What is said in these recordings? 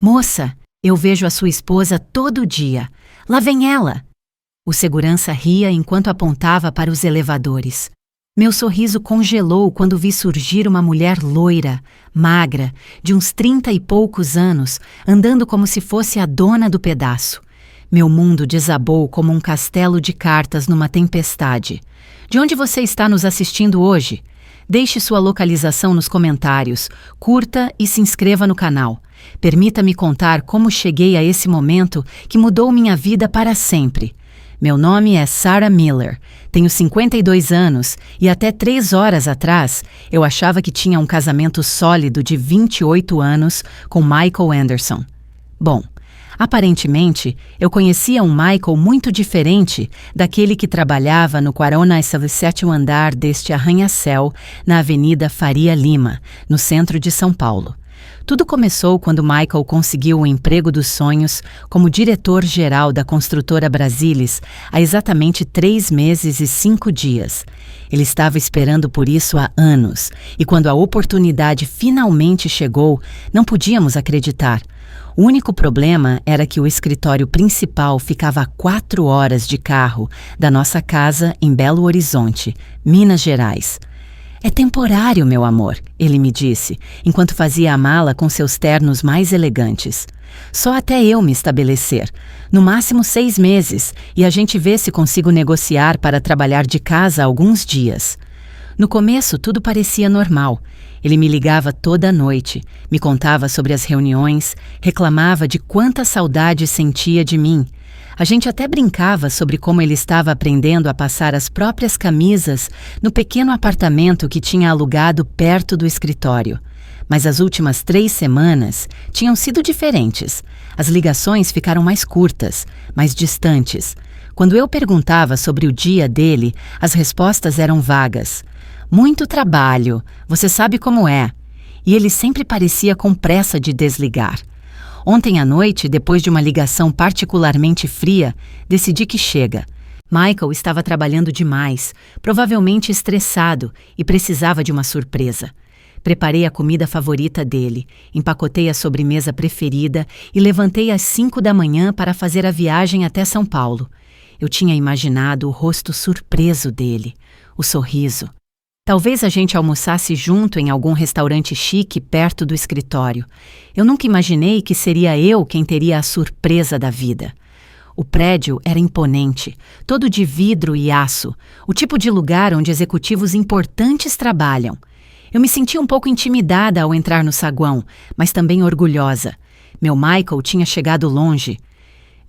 Moça, eu vejo a sua esposa todo dia. Lá vem ela! O segurança ria enquanto apontava para os elevadores. Meu sorriso congelou quando vi surgir uma mulher loira, magra, de uns 30 e poucos anos, andando como se fosse a dona do pedaço. Meu mundo desabou como um castelo de cartas numa tempestade. De onde você está nos assistindo hoje? Deixe sua localização nos comentários, curta e se inscreva no canal. Permita-me contar como cheguei a esse momento que mudou minha vida para sempre. Meu nome é Sarah Miller, tenho 52 anos e até 3 horas atrás eu achava que tinha um casamento sólido de 28 anos com Michael Anderson. Bom, aparentemente eu conhecia um Michael muito diferente daquele que trabalhava no 47º andar deste arranha-céu na Avenida Faria Lima, no centro de São Paulo. Tudo começou quando Michael conseguiu o emprego dos sonhos como diretor-geral da construtora Brasilis há exatamente 3 meses e 5 dias. Ele estava esperando por isso há anos, e quando a oportunidade finalmente chegou, não podíamos acreditar. O único problema era que o escritório principal ficava a 4 horas de carro da nossa casa em Belo Horizonte, Minas Gerais. É temporário, meu amor, ele me disse, enquanto fazia a mala com seus ternos mais elegantes. Só até eu me estabelecer. No máximo 6 meses, e a gente vê se consigo negociar para trabalhar de casa alguns dias. No começo, tudo parecia normal. Ele me ligava toda noite, me contava sobre as reuniões, reclamava de quanta saudade sentia de mim. A gente até brincava sobre como ele estava aprendendo a passar as próprias camisas no pequeno apartamento que tinha alugado perto do escritório. Mas as últimas 3 semanas tinham sido diferentes. As ligações ficaram mais curtas, mais distantes. Quando eu perguntava sobre o dia dele, as respostas eram vagas. Muito trabalho, você sabe como é. E ele sempre parecia com pressa de desligar. Ontem à noite, depois de uma ligação particularmente fria, decidi que chega. Michael estava trabalhando demais, provavelmente estressado, e precisava de uma surpresa. Preparei a comida favorita dele, empacotei a sobremesa preferida e levantei às 5 da manhã para fazer a viagem até São Paulo. Eu tinha imaginado o rosto surpreso dele, o sorriso. Talvez a gente almoçasse junto em algum restaurante chique perto do escritório. Eu nunca imaginei que seria eu quem teria a surpresa da vida. O prédio era imponente, todo de vidro e aço, o tipo de lugar onde executivos importantes trabalham. Eu me senti um pouco intimidada ao entrar no saguão, mas também orgulhosa. Meu Michael tinha chegado longe.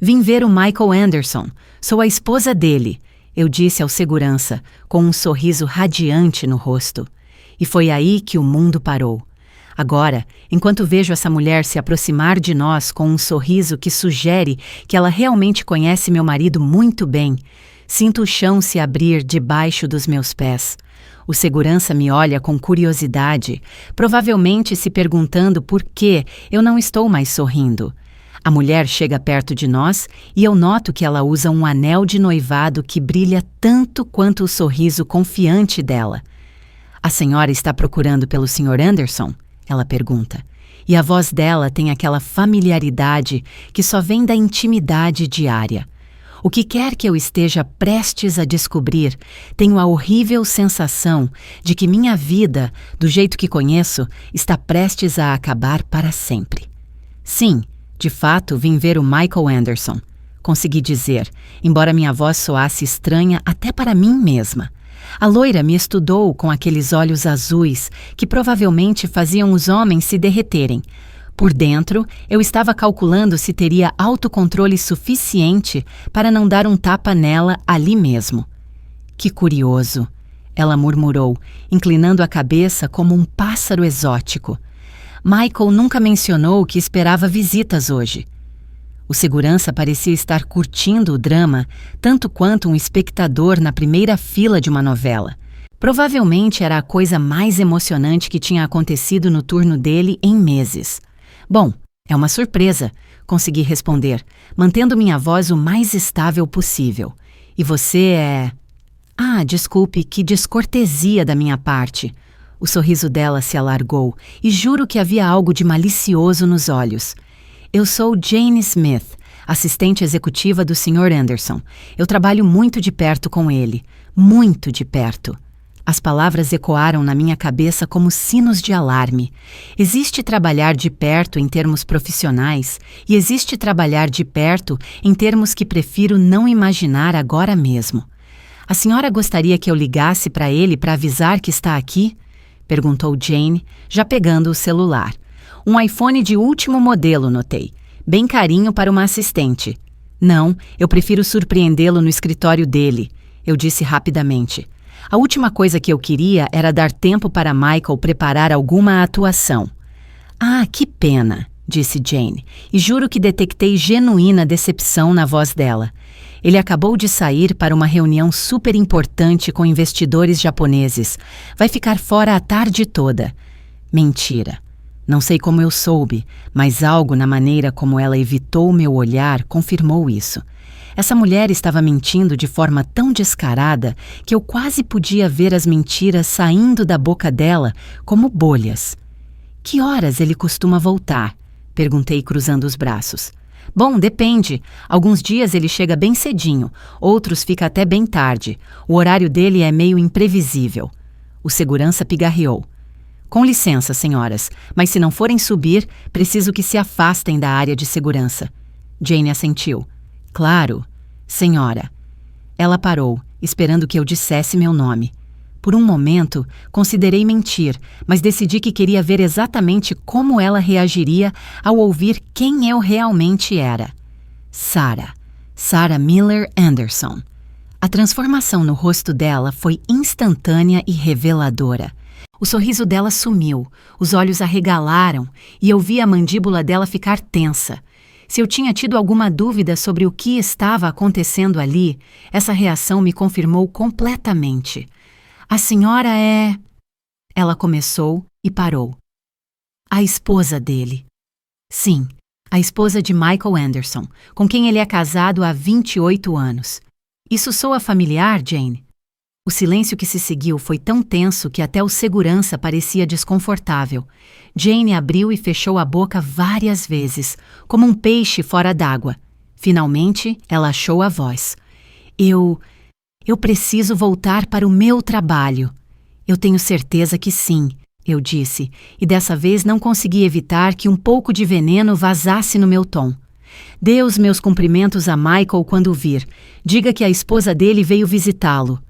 Vim ver o Michael Anderson, sou a esposa dele. Eu disse ao segurança, com um sorriso radiante no rosto. E foi aí que o mundo parou. Agora, enquanto vejo essa mulher se aproximar de nós com um sorriso que sugere que ela realmente conhece meu marido muito bem, sinto o chão se abrir debaixo dos meus pés. O segurança me olha com curiosidade, provavelmente se perguntando por que eu não estou mais sorrindo. A mulher chega perto de nós e eu noto que ela usa um anel de noivado que brilha tanto quanto o sorriso confiante dela. A senhora está procurando pelo Sr. Anderson? Ela pergunta. E a voz dela tem aquela familiaridade que só vem da intimidade diária. O que quer que eu esteja prestes a descobrir, tenho a horrível sensação de que minha vida, do jeito que conheço, está prestes a acabar para sempre. Sim, de fato, vim ver o Michael Anderson. Consegui dizer, embora minha voz soasse estranha até para mim mesma. A loira me estudou com aqueles olhos azuis que provavelmente faziam os homens se derreterem. Por dentro, eu estava calculando se teria autocontrole suficiente para não dar um tapa nela ali mesmo. Que curioso, ela murmurou, inclinando a cabeça como um pássaro exótico. Michael nunca mencionou que esperava visitas hoje. O segurança parecia estar curtindo o drama tanto quanto um espectador na primeira fila de uma novela. Provavelmente era a coisa mais emocionante que tinha acontecido no turno dele em meses. Bom, é uma surpresa, consegui responder, mantendo minha voz o mais estável possível. E você é... Ah, desculpe, que descortesia da minha parte. O sorriso dela se alargou e juro que havia algo de malicioso nos olhos. Eu sou Jane Smith, assistente executiva do Sr. Anderson. Eu trabalho muito de perto com ele. Muito de perto. As palavras ecoaram na minha cabeça como sinos de alarme. Existe trabalhar de perto em termos profissionais e existe trabalhar de perto em termos que prefiro não imaginar agora mesmo. A senhora gostaria que eu ligasse para ele para avisar que está aqui? Perguntou Jane, já pegando o celular. Um iPhone de último modelo, notei. Bem carinho para uma assistente. Não, eu prefiro surpreendê-lo no escritório dele, eu disse rapidamente. A última coisa que eu queria era dar tempo para Michael preparar alguma atuação. Ah, que pena, disse Jane, e juro que detectei genuína decepção na voz dela. Ele acabou de sair para uma reunião super importante com investidores japoneses. Vai ficar fora a tarde toda. Mentira. Não sei como eu soube, mas algo na maneira como ela evitou meu olhar confirmou isso. Essa mulher estava mentindo de forma tão descarada que eu quase podia ver as mentiras saindo da boca dela como bolhas. Que horas ele costuma voltar? Perguntei cruzando os braços. Bom, depende. Alguns dias ele chega bem cedinho, outros fica até bem tarde. O horário dele é meio imprevisível. O segurança pigarreou. Com licença, senhoras, mas se não forem subir, preciso que se afastem da área de segurança. Jane assentiu. Claro, senhora. Ela parou, esperando que eu dissesse meu nome. Por um momento, considerei mentir, mas decidi que queria ver exatamente como ela reagiria ao ouvir quem eu realmente era. Sarah Miller Anderson. A transformação no rosto dela foi instantânea e reveladora. O sorriso dela sumiu, os olhos arregalaram e eu vi a mandíbula dela ficar tensa. Se eu tinha tido alguma dúvida sobre o que estava acontecendo ali, essa reação me confirmou completamente. A senhora é... Ela começou e parou. A esposa dele. Sim, a esposa de Michael Anderson, com quem ele é casado há 28 anos. Isso soa familiar, Jane? O silêncio que se seguiu foi tão tenso que até o segurança parecia desconfortável. Jane abriu e fechou a boca várias vezes, como um peixe fora d'água. Finalmente, ela achou a voz. Eu preciso voltar para o meu trabalho. Eu tenho certeza que sim, eu disse, e dessa vez não consegui evitar que um pouco de veneno vazasse no meu tom. Dê os meus cumprimentos a Michael quando vir. Diga que a esposa dele veio visitá-lo.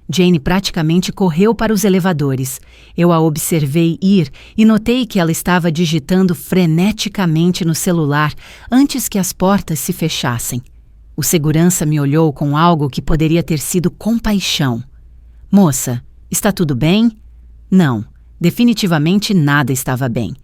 Jane praticamente correu para os elevadores. Eu a observei ir e notei que ela estava digitando freneticamente no celular antes que as portas se fechassem. O segurança me olhou com algo que poderia ter sido compaixão. Moça, está tudo bem? Não, definitivamente nada estava bem.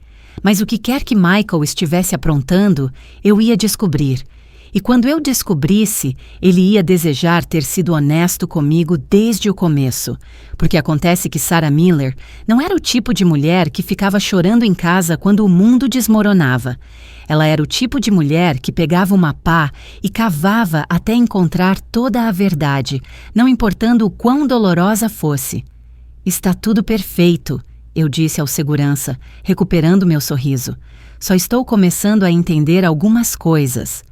Mas o que quer que Michael estivesse aprontando, eu ia descobrir. E quando eu descobrisse, ele ia desejar ter sido honesto comigo desde o começo. Porque acontece que Sarah Miller não era o tipo de mulher que ficava chorando em casa quando o mundo desmoronava. Ela era o tipo de mulher que pegava uma pá e cavava até encontrar toda a verdade, não importando o quão dolorosa fosse. Está tudo perfeito, eu disse ao segurança, recuperando meu sorriso. Só estou começando a entender algumas coisas.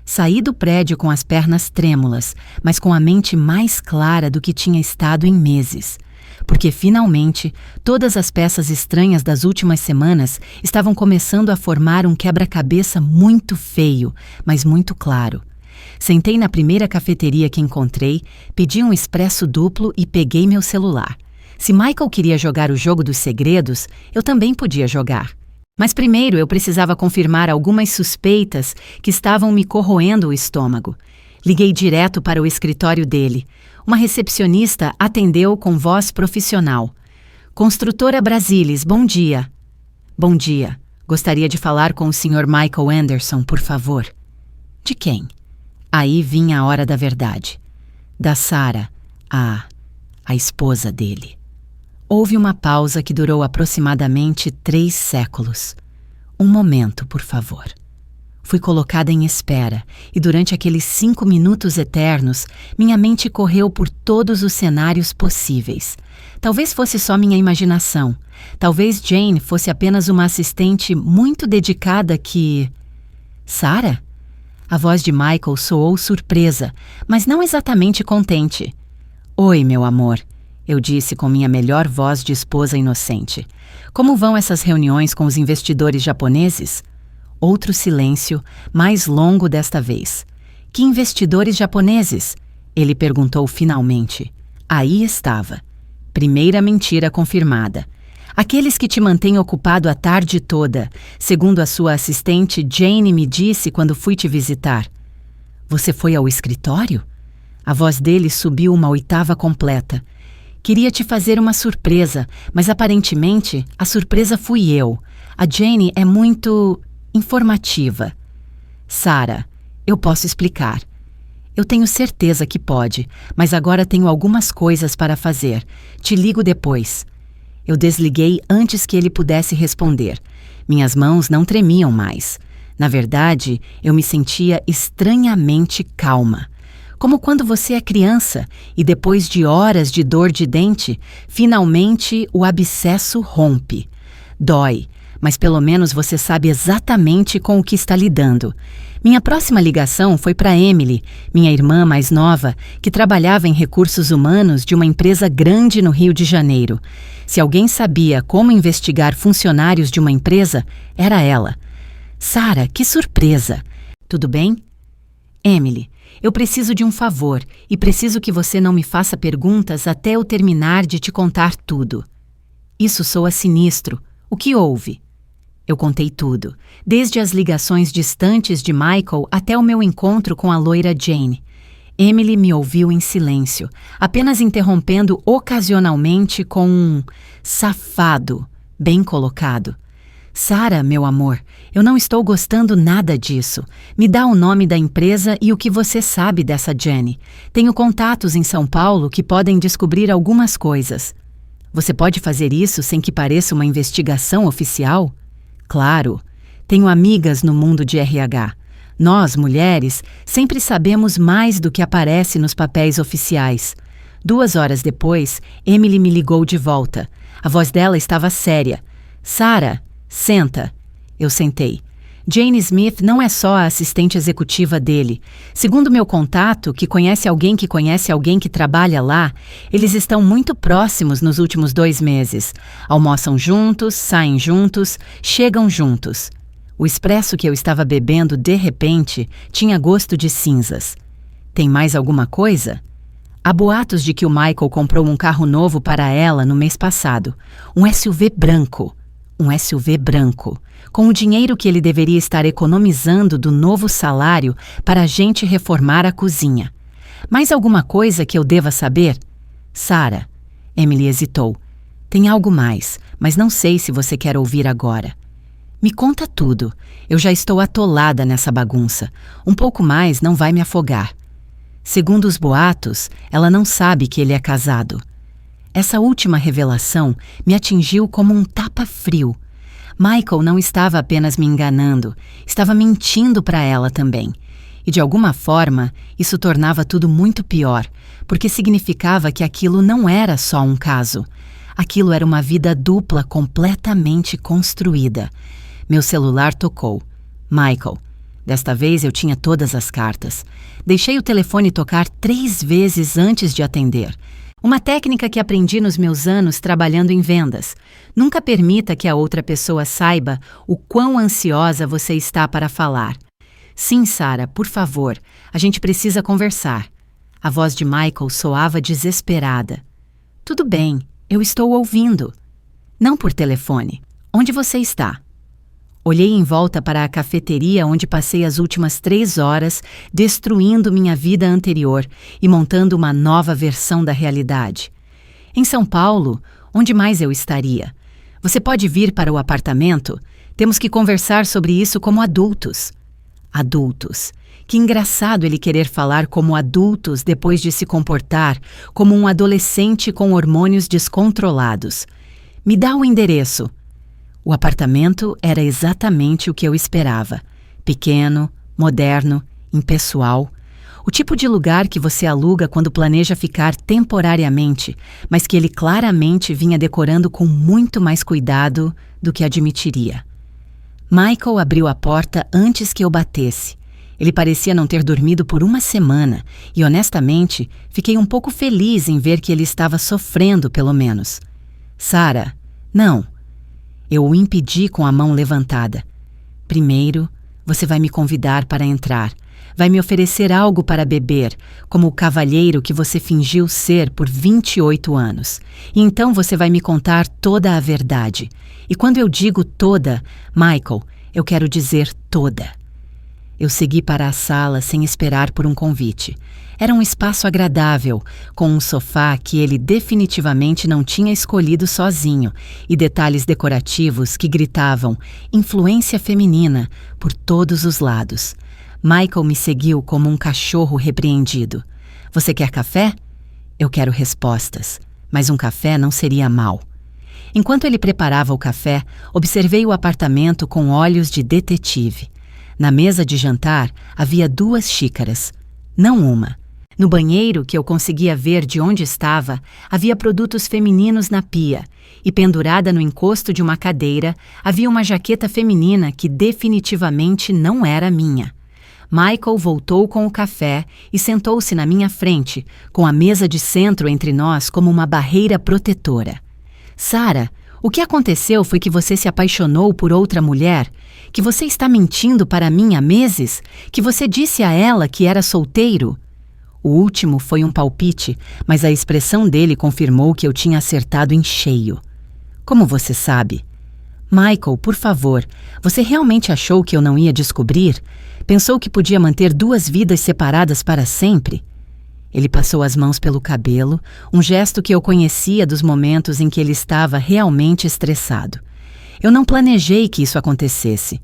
Saí do prédio com as pernas trêmulas, mas com a mente mais clara do que tinha estado em meses. Porque, finalmente, todas as peças estranhas das últimas semanas estavam começando a formar um quebra-cabeça muito feio, mas muito claro. Sentei na primeira cafeteria que encontrei, pedi um expresso duplo e peguei meu celular. Se Michael queria jogar o jogo dos segredos, eu também podia jogar. Mas primeiro eu precisava confirmar algumas suspeitas que estavam me corroendo o estômago. Liguei direto para o escritório dele. Uma recepcionista atendeu com voz profissional. Construtora Brasilis, bom dia. Bom dia. Gostaria de falar com o Sr. Michael Anderson, por favor. De quem? Aí vinha a hora da verdade. Da Sarah, a esposa dele. Houve uma pausa que durou aproximadamente 3 séculos. Um momento, por favor. Fui colocada em espera, e durante aqueles 5 minutos eternos, minha mente correu por todos os cenários possíveis. Talvez fosse só minha imaginação. Talvez Jane fosse apenas uma assistente muito dedicada que... Sarah? A voz de Michael soou surpresa, mas não exatamente contente. Oi, meu amor, eu disse com minha melhor voz de esposa inocente. Como vão essas reuniões com os investidores japoneses? Outro silêncio, mais longo desta vez. Que investidores japoneses? Ele perguntou finalmente. Aí estava. Primeira mentira confirmada. Aqueles que te mantêm ocupado a tarde toda, segundo a sua assistente Jane me disse quando fui te visitar. Você foi ao escritório? A voz dele subiu uma oitava completa. Queria te fazer uma surpresa, mas aparentemente a surpresa fui eu. A Jane é muito informativa. Sarah, eu posso explicar. Eu tenho certeza que pode, mas agora tenho algumas coisas para fazer. Te ligo depois. Eu desliguei antes que ele pudesse responder. Minhas mãos não tremiam mais. Na verdade, eu me sentia estranhamente calma. Como quando você é criança e depois de horas de dor de dente, finalmente o abscesso rompe. Dói, mas pelo menos você sabe exatamente com o que está lidando. Minha próxima ligação foi para Emily, minha irmã mais nova, que trabalhava em recursos humanos de uma empresa grande no Rio de Janeiro. Se alguém sabia como investigar funcionários de uma empresa, era ela. Sarah, que surpresa! Tudo bem? Emily, eu preciso de um favor e preciso que você não me faça perguntas até eu terminar de te contar tudo. Isso soa sinistro. O que houve? Eu contei tudo, desde as ligações distantes de Michael até o meu encontro com a loira Jane. Emily me ouviu em silêncio, apenas interrompendo ocasionalmente com um safado, bem colocado. Sarah, meu amor, eu não estou gostando nada disso. Me dá o nome da empresa e o que você sabe dessa Jenny. Tenho contatos em São Paulo que podem descobrir algumas coisas. Você pode fazer isso sem que pareça uma investigação oficial? Claro, tenho amigas no mundo de RH. Nós, mulheres, sempre sabemos mais do que aparece nos papéis oficiais. 2 horas depois, Emily me ligou de volta. A voz dela estava séria. Sarah, senta. Eu sentei. Jane Smith não é só a assistente executiva dele. Segundo meu contato, que conhece alguém que trabalha lá, eles estão muito próximos nos últimos 2 meses. Almoçam juntos, saem juntos, chegam juntos. O expresso que eu estava bebendo, de repente, tinha gosto de cinzas. Tem mais alguma coisa? Há boatos de que o Michael comprou um carro novo para ela no mês passado. Um SUV branco. Um SUV branco, com o dinheiro que ele deveria estar economizando do novo salário para a gente reformar a cozinha. Mais alguma coisa que eu deva saber? Sarah, Emily hesitou. Tem algo mais, mas não sei se você quer ouvir agora. Me conta tudo. Eu já estou atolada nessa bagunça. Um pouco mais não vai me afogar. Segundo os boatos, ela não sabe que ele é casado. Essa última revelação me atingiu como um tapa frio. Michael não estava apenas me enganando, estava mentindo para ela também. E de alguma forma, isso tornava tudo muito pior, porque significava que aquilo não era só um caso. Aquilo era uma vida dupla completamente construída. Meu celular tocou. Michael. Desta vez eu tinha todas as cartas. Deixei o telefone tocar 3 vezes antes de atender. Uma técnica que aprendi nos meus anos trabalhando em vendas. Nunca permita que a outra pessoa saiba o quão ansiosa você está para falar. Sim, Sarah, por favor, a gente precisa conversar. A voz de Michael soava desesperada. Tudo bem, eu estou ouvindo. Não por telefone. Onde você está? Olhei em volta para a cafeteria onde passei as últimas 3 horas destruindo minha vida anterior e montando uma nova versão da realidade. Em São Paulo, onde mais eu estaria? Você pode vir para o apartamento? Temos que conversar sobre isso como adultos. Adultos. Que engraçado ele querer falar como adultos depois de se comportar como um adolescente com hormônios descontrolados. Me dá o endereço. O apartamento era exatamente o que eu esperava. Pequeno, moderno, impessoal. O tipo de lugar que você aluga quando planeja ficar temporariamente, mas que ele claramente vinha decorando com muito mais cuidado do que admitiria. Michael abriu a porta antes que eu batesse. Ele parecia não ter dormido por uma semana e, honestamente, fiquei um pouco feliz em ver que ele estava sofrendo, pelo menos. Sarah, não. Eu o impedi com a mão levantada. Primeiro, você vai me convidar para entrar. Vai me oferecer algo para beber, como o cavalheiro que você fingiu ser por 28 anos. E então você vai me contar toda a verdade. E quando eu digo toda, Michael, eu quero dizer toda. Eu segui para a sala sem esperar por um convite. Era um espaço agradável, com um sofá que ele definitivamente não tinha escolhido sozinho e detalhes decorativos que gritavam influência feminina por todos os lados. Michael me seguiu como um cachorro repreendido. Você quer café? Eu quero respostas, mas um café não seria mal. Enquanto ele preparava o café, observei o apartamento com olhos de detetive. Na mesa de jantar havia 2 xícaras, não uma. No banheiro, que eu conseguia ver de onde estava, havia produtos femininos na pia, e pendurada no encosto de uma cadeira havia uma jaqueta feminina que definitivamente não era minha. Michael voltou com o café e sentou-se na minha frente, com a mesa de centro entre nós como uma barreira protetora. Sarah, o que aconteceu foi que você se apaixonou por outra mulher? Que você está mentindo para mim há meses? Que você disse a ela que era solteiro? O último foi um palpite, mas a expressão dele confirmou que eu tinha acertado em cheio. Como você sabe? Michael, por favor, você realmente achou que eu não ia descobrir? Pensou que podia manter 2 vidas separadas para sempre? Ele passou as mãos pelo cabelo, um gesto que eu conhecia dos momentos em que ele estava realmente estressado. Eu não planejei que isso acontecesse.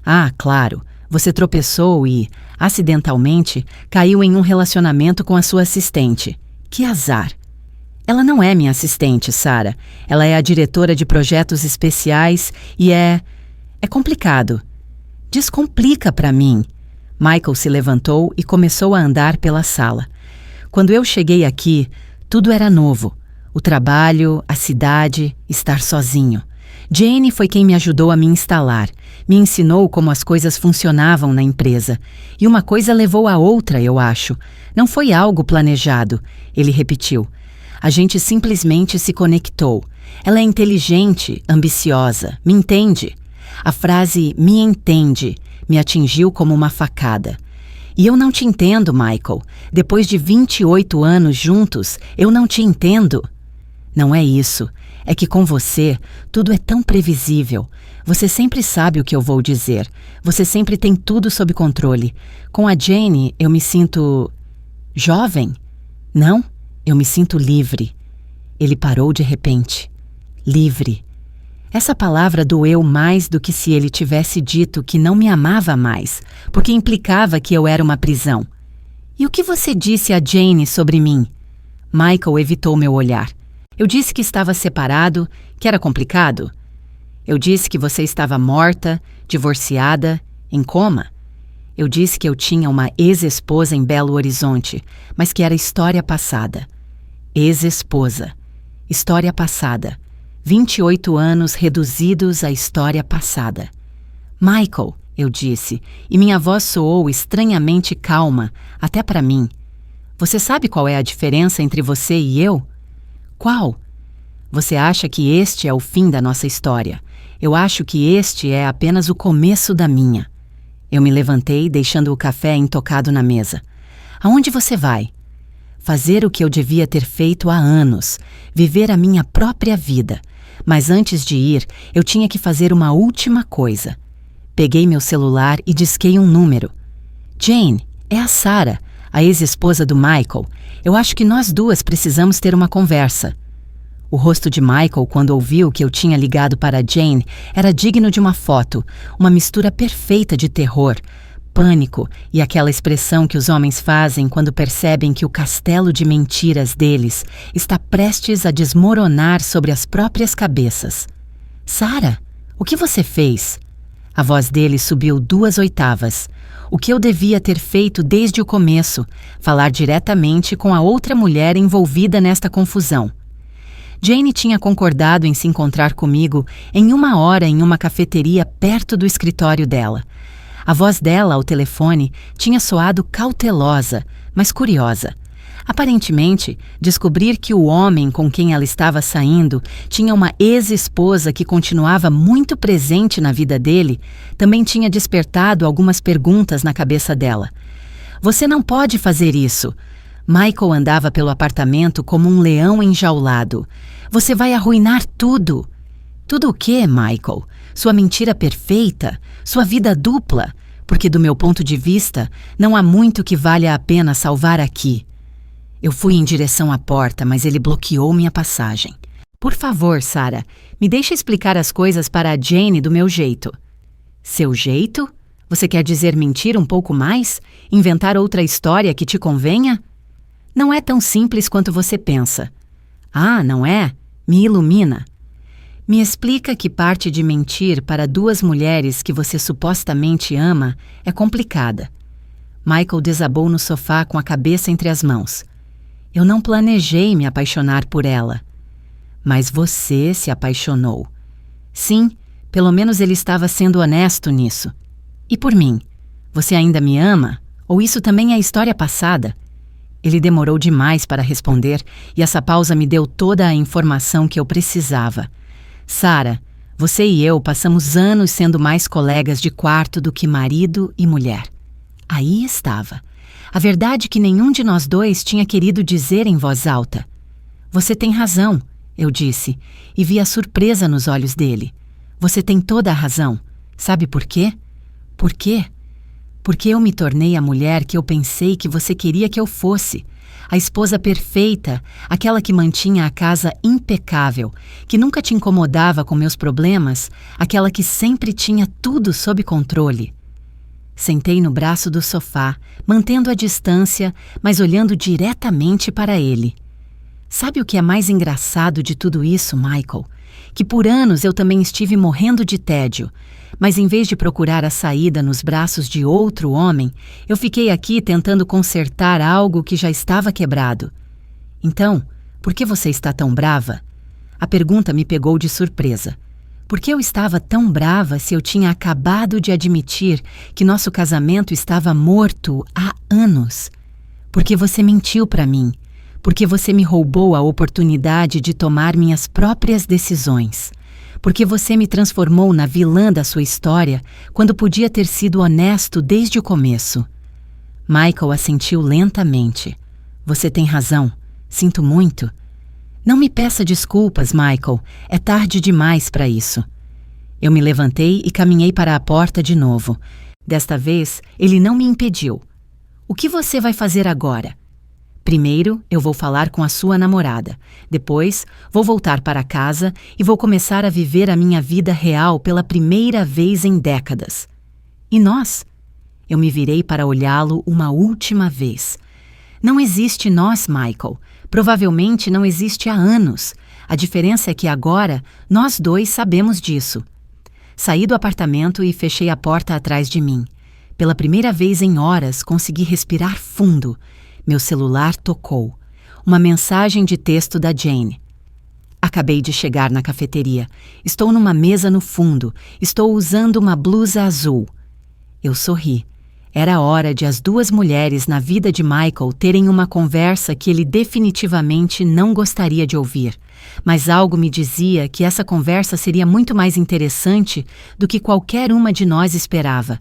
Ah, claro, você tropeçou e, acidentalmente, caiu em um relacionamento com a sua assistente. Que azar! Ela não é minha assistente, Sarah. Ela é a diretora de projetos especiais e é complicado. Descomplica para mim. Michael se levantou e começou a andar pela sala. Quando eu cheguei aqui, tudo era novo. O trabalho, a cidade, estar sozinho. Jane foi quem me ajudou a me instalar. Me ensinou como as coisas funcionavam na empresa. E uma coisa levou a outra, eu acho. Não foi algo planejado, ele repetiu. A gente simplesmente se conectou. Ela é inteligente, ambiciosa, me entende. A frase "me entende" me atingiu como uma facada. E eu não te entendo, Michael. Depois de 28 anos juntos, eu não te entendo. Não é isso. É que com você, tudo é tão previsível. Você sempre sabe o que eu vou dizer. Você sempre tem tudo sob controle. Com a Jane, eu me sinto... jovem? Não, eu me sinto livre. Ele parou de repente. Livre. Essa palavra doeu mais do que se ele tivesse dito que não me amava mais, porque implicava que eu era uma prisão. E o que você disse a Jane sobre mim? Michael evitou meu olhar. Eu disse que estava separado, que era complicado. Eu disse que você estava morta, divorciada, em coma. Eu disse que eu tinha uma ex-esposa em Belo Horizonte, mas que era história passada. Ex-esposa. História passada. 28 anos reduzidos à história passada. Michael, eu disse, e minha voz soou estranhamente calma, até para mim. Você sabe qual é a diferença entre você e eu? Qual? Você acha que este é o fim da nossa história. Eu acho que este é apenas o começo da minha. Eu me levantei, deixando o café intocado na mesa. Aonde você vai? Fazer o que eu devia ter feito há anos, viver a minha própria vida. Mas antes de ir, eu tinha que fazer uma última coisa. Peguei meu celular e disquei um número. Jane, é a Sarah, a ex-esposa do Michael. Eu acho que nós 2 precisamos ter uma conversa. O rosto de Michael, quando ouviu que eu tinha ligado para Jane, era digno de uma foto, uma mistura perfeita de terror, pânico e aquela expressão que os homens fazem quando percebem que o castelo de mentiras deles está prestes a desmoronar sobre as próprias cabeças. Sarah, o que você fez? A voz dele subiu 2 oitavas. O que eu devia ter feito desde o começo, falar diretamente com a outra mulher envolvida nesta confusão. Jane tinha concordado em se encontrar comigo em 1 hora em uma cafeteria perto do escritório dela. A voz dela ao telefone tinha soado cautelosa, mas curiosa. Aparentemente, descobrir que o homem com quem ela estava saindo tinha uma ex-esposa que continuava muito presente na vida dele também tinha despertado algumas perguntas na cabeça dela. Você não pode fazer isso. Michael andava pelo apartamento como um leão enjaulado. Você vai arruinar tudo. Tudo o quê, Michael? Sua mentira perfeita? Sua vida dupla? Porque, do meu ponto de vista, não há muito que valha a pena salvar aqui. Eu fui em direção à porta, mas ele bloqueou minha passagem. Por favor, Sarah, me deixe explicar as coisas para a Jane do meu jeito. Seu jeito? Você quer dizer mentir um pouco mais? Inventar outra história que te convenha? Não é tão simples quanto você pensa. Ah, não é? Me ilumina. Me explica que parte de mentir para 2 mulheres que você supostamente ama é complicada. Michael desabou no sofá com a cabeça entre as mãos. Eu não planejei me apaixonar por ela. Mas você se apaixonou. Sim, pelo menos ele estava sendo honesto nisso. E por mim? Você ainda me ama? Ou isso também é história passada? Ele demorou demais para responder e essa pausa me deu toda a informação que eu precisava. Sarah, você e eu passamos anos sendo mais colegas de quarto do que marido e mulher. Aí estava. A verdade que nenhum de nós dois tinha querido dizer em voz alta. Você tem razão, eu disse, e vi a surpresa nos olhos dele. Você tem toda a razão. Sabe por quê? Por quê? Porque eu me tornei a mulher que eu pensei que você queria que eu fosse. A esposa perfeita, aquela que mantinha a casa impecável, que nunca te incomodava com meus problemas, aquela que sempre tinha tudo sob controle. Sentei no braço do sofá, mantendo a distância, mas olhando diretamente para ele. Sabe o que é mais engraçado de tudo isso, Michael? Que por anos eu também estive morrendo de tédio, mas em vez de procurar a saída nos braços de outro homem, eu fiquei aqui tentando consertar algo que já estava quebrado. Então, por que você está tão brava? A pergunta me pegou de surpresa. Por que eu estava tão brava se eu tinha acabado de admitir que nosso casamento estava morto há anos? Porque você mentiu para mim. Porque você me roubou a oportunidade de tomar minhas próprias decisões. Porque você me transformou na vilã da sua história quando podia ter sido honesto desde o começo. Michael assentiu lentamente. Você tem razão. Sinto muito. Não me peça desculpas, Michael. É tarde demais para isso. Eu me levantei e caminhei para a porta de novo. Desta vez, ele não me impediu. O que você vai fazer agora? Primeiro, eu vou falar com a sua namorada. Depois, vou voltar para casa e vou começar a viver a minha vida real pela primeira vez em décadas. E nós? Eu me virei para olhá-lo uma última vez. Não existe nós, Michael. Provavelmente não existe há anos. A diferença é que agora nós dois sabemos disso. Saí do apartamento e fechei a porta atrás de mim. Pela primeira vez em horas, consegui respirar fundo. Meu celular tocou. Uma mensagem de texto da Jane. Acabei de chegar na cafeteria. Estou numa mesa no fundo. Estou usando uma blusa azul. Eu sorri. Era hora de as 2 mulheres na vida de Michael terem uma conversa que ele definitivamente não gostaria de ouvir. Mas algo me dizia que essa conversa seria muito mais interessante do que qualquer uma de nós esperava.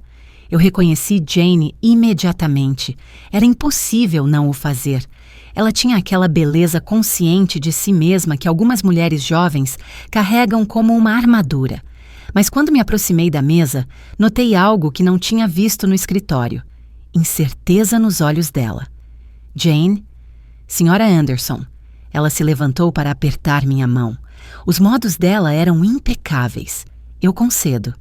Eu reconheci Jane imediatamente. Era impossível não o fazer. Ela tinha aquela beleza consciente de si mesma que algumas mulheres jovens carregam como uma armadura. Mas quando me aproximei da mesa, notei algo que não tinha visto no escritório. Incerteza nos olhos dela. Jane? Senhora Anderson. Ela se levantou para apertar minha mão. Os modos dela eram impecáveis. Eu concedo.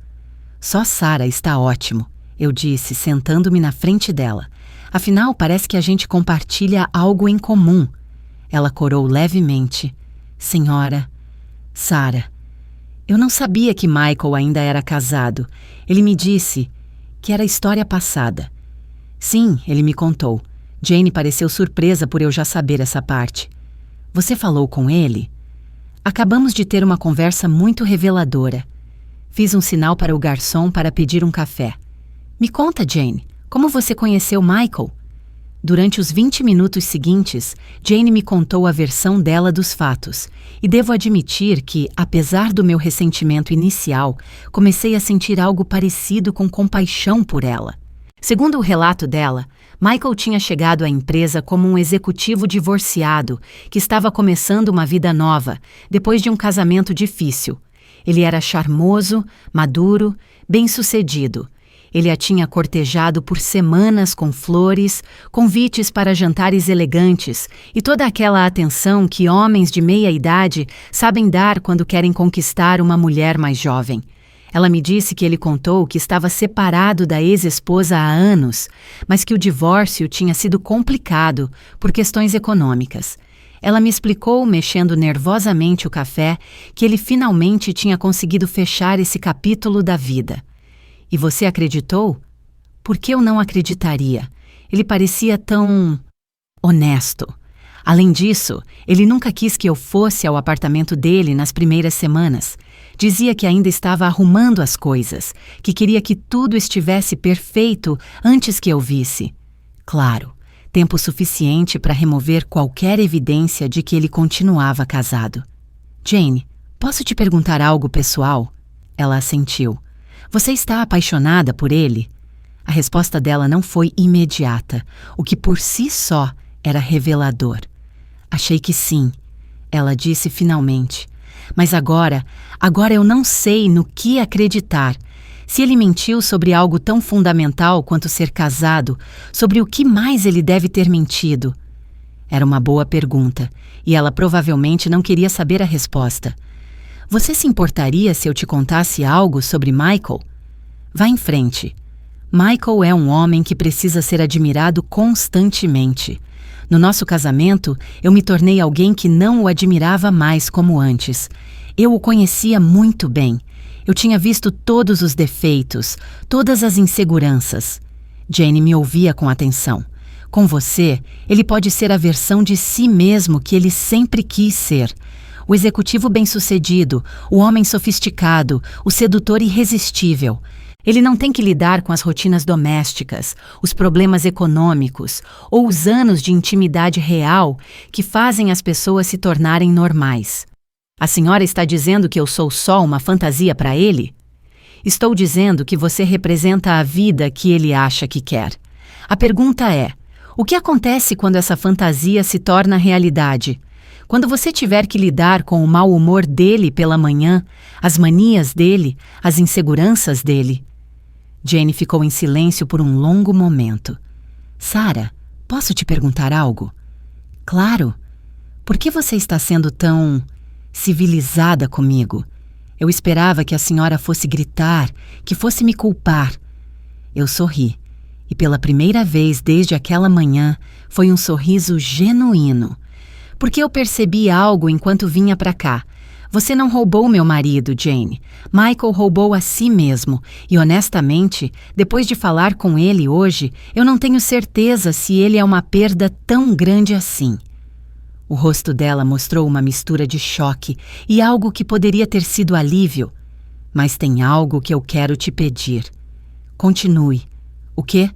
Só Sarah está ótimo. Eu disse, sentando-me na frente dela. Afinal, parece que a gente compartilha algo em comum. Ela corou levemente. Senhora, Sarah. Eu não sabia que Michael ainda era casado. Ele me disse que era história passada. Sim, ele me contou. Jane pareceu surpresa por eu já saber essa parte. Você falou com ele? Acabamos de ter uma conversa muito reveladora. Fiz um sinal para o garçom para pedir um café. Me conta, Jane, como você conheceu Michael? Durante os 20 minutos seguintes, Jane me contou a versão dela dos fatos, e devo admitir que, apesar do meu ressentimento inicial, comecei a sentir algo parecido com compaixão por ela. Segundo o relato dela, Michael tinha chegado à empresa como um executivo divorciado que estava começando uma vida nova, depois de um casamento difícil. Ele era charmoso, maduro, bem-sucedido. Ele a tinha cortejado por semanas com flores, convites para jantares elegantes e toda aquela atenção que homens de meia idade sabem dar quando querem conquistar uma mulher mais jovem. Ela me disse que ele contou que estava separado da ex-esposa há anos, mas que o divórcio tinha sido complicado por questões econômicas. Ela me explicou, mexendo nervosamente o café, que ele finalmente tinha conseguido fechar esse capítulo da vida. E você acreditou? Por que eu não acreditaria? Ele parecia tão honesto. Além disso, ele nunca quis que eu fosse ao apartamento dele nas primeiras semanas. Dizia que ainda estava arrumando as coisas, que queria que tudo estivesse perfeito antes que eu visse. Claro, tempo suficiente para remover qualquer evidência de que ele continuava casado. Jane, posso te perguntar algo pessoal? Ela assentiu. Você está apaixonada por ele? A resposta dela não foi imediata, o que por si só era revelador. Achei que sim, ela disse finalmente. Mas agora eu não sei no que acreditar. Se ele mentiu sobre algo tão fundamental quanto ser casado, sobre o que mais ele deve ter mentido? Era uma boa pergunta, e ela provavelmente não queria saber a resposta. Você se importaria se eu te contasse algo sobre Michael? Vá em frente. Michael é um homem que precisa ser admirado constantemente. No nosso casamento, eu me tornei alguém que não o admirava mais como antes. Eu o conhecia muito bem. Eu tinha visto todos os defeitos, todas as inseguranças. Jane me ouvia com atenção. Com você, ele pode ser a versão de si mesmo que ele sempre quis ser. O executivo bem-sucedido, o homem sofisticado, o sedutor irresistível. Ele não tem que lidar com as rotinas domésticas, os problemas econômicos ou os anos de intimidade real que fazem as pessoas se tornarem normais. A senhora está dizendo que eu sou só uma fantasia para ele? Estou dizendo que você representa a vida que ele acha que quer. A pergunta é: o que acontece quando essa fantasia se torna realidade? Quando você tiver que lidar com o mau humor dele pela manhã, as manias dele, as inseguranças dele? Jane ficou em silêncio por um longo momento. Sarah, posso te perguntar algo? Claro. Por que você está sendo tão civilizada comigo? Eu esperava que a senhora fosse gritar, que fosse me culpar. Eu sorri, e pela primeira vez desde aquela manhã foi um sorriso genuíno. Porque eu percebi algo enquanto vinha para cá. Você não roubou meu marido, Jane. Michael roubou a si mesmo. E honestamente, depois de falar com ele hoje, eu não tenho certeza se ele é uma perda tão grande assim. O rosto dela mostrou uma mistura de choque e algo que poderia ter sido alívio. Mas tem algo que eu quero te pedir. Continue. O quê?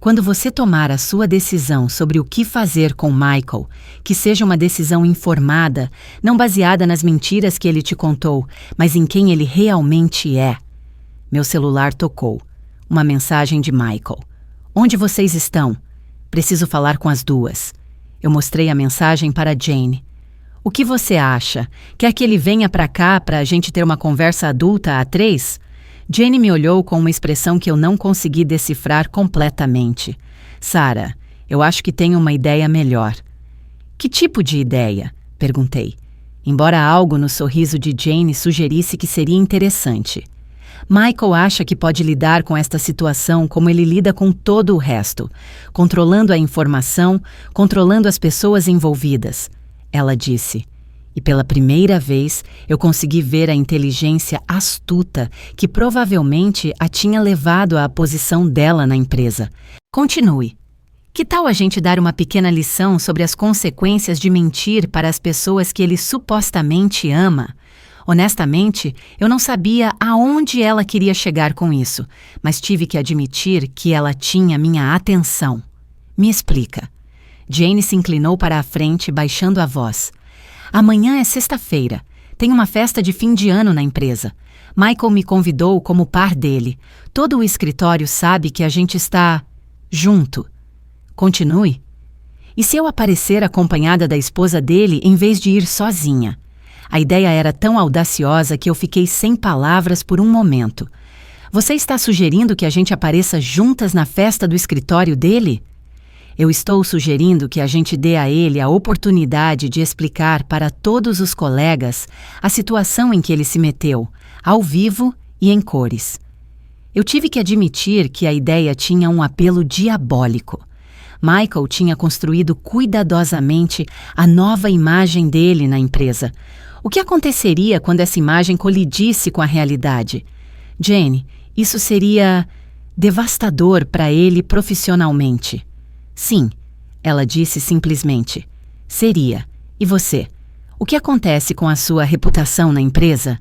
Quando você tomar a sua decisão sobre o que fazer com Michael, que seja uma decisão informada, não baseada nas mentiras que ele te contou, mas em quem ele realmente é. Meu celular tocou. Uma mensagem de Michael. Onde vocês estão? Preciso falar com as duas. Eu mostrei a mensagem para Jane. O que você acha? Quer que ele venha para cá para a gente ter uma conversa adulta a três? Jane me olhou com uma expressão que eu não consegui decifrar completamente. Sarah, eu acho que tenho uma ideia melhor. Que tipo de ideia? Perguntei. Embora algo no sorriso de Jane sugerisse que seria interessante. Michael acha que pode lidar com esta situação como ele lida com todo o resto, controlando a informação, controlando as pessoas envolvidas. Ela disse. E pela primeira vez eu consegui ver a inteligência astuta que provavelmente a tinha levado à posição dela na empresa. Continue. Que tal a gente dar uma pequena lição sobre as consequências de mentir para as pessoas que ele supostamente ama? Honestamente, eu não sabia aonde ela queria chegar com isso, mas tive que admitir que ela tinha minha atenção. Me explica. Jane se inclinou para a frente, baixando a voz. Amanhã é sexta-feira. Tem uma festa de fim de ano na empresa. Michael me convidou como par dele. Todo o escritório sabe que a gente está junto. Continue. E se eu aparecer acompanhada da esposa dele em vez de ir sozinha? A ideia era tão audaciosa que eu fiquei sem palavras por um momento. Você está sugerindo que a gente apareça juntas na festa do escritório dele? Eu estou sugerindo que a gente dê a ele a oportunidade de explicar para todos os colegas a situação em que ele se meteu, ao vivo e em cores. Eu tive que admitir que a ideia tinha um apelo diabólico. Michael tinha construído cuidadosamente a nova imagem dele na empresa. O que aconteceria quando essa imagem colidisse com a realidade? Jane, isso seria devastador para ele profissionalmente. Sim, ela disse simplesmente. Seria. E você? O que acontece com a sua reputação na empresa?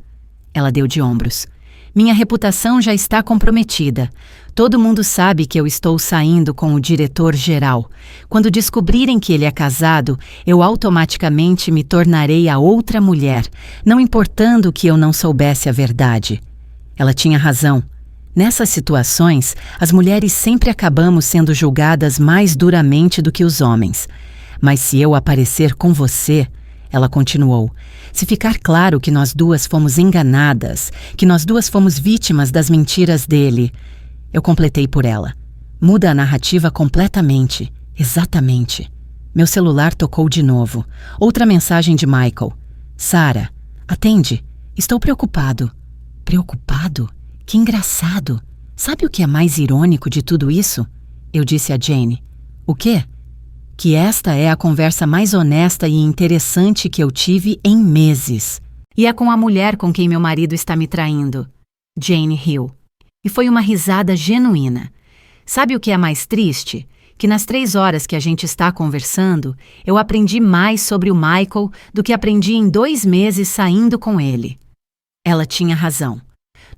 Ela deu de ombros. Minha reputação já está comprometida. Todo mundo sabe que eu estou saindo com o diretor-geral. Quando descobrirem que ele é casado, eu automaticamente me tornarei a outra mulher, não importando que eu não soubesse a verdade. Ela tinha razão. Nessas situações, as mulheres sempre acabamos sendo julgadas mais duramente do que os homens. Mas se eu aparecer com você, ela continuou, se ficar claro que nós duas fomos enganadas, que nós duas fomos vítimas das mentiras dele, eu completei por ela. Muda a narrativa completamente. Exatamente. Meu celular tocou de novo. Outra mensagem de Michael. Sarah, atende. Estou preocupado. Preocupado? Que engraçado. Sabe o que é mais irônico de tudo isso? Eu disse a Jane. O quê? Que esta é a conversa mais honesta e interessante que eu tive em meses. E é com a mulher com quem meu marido está me traindo. Jane riu. E foi uma risada genuína. Sabe o que é mais triste? Que nas 3 horas que a gente está conversando, eu aprendi mais sobre o Michael do que aprendi em 2 meses saindo com ele. Ela tinha razão.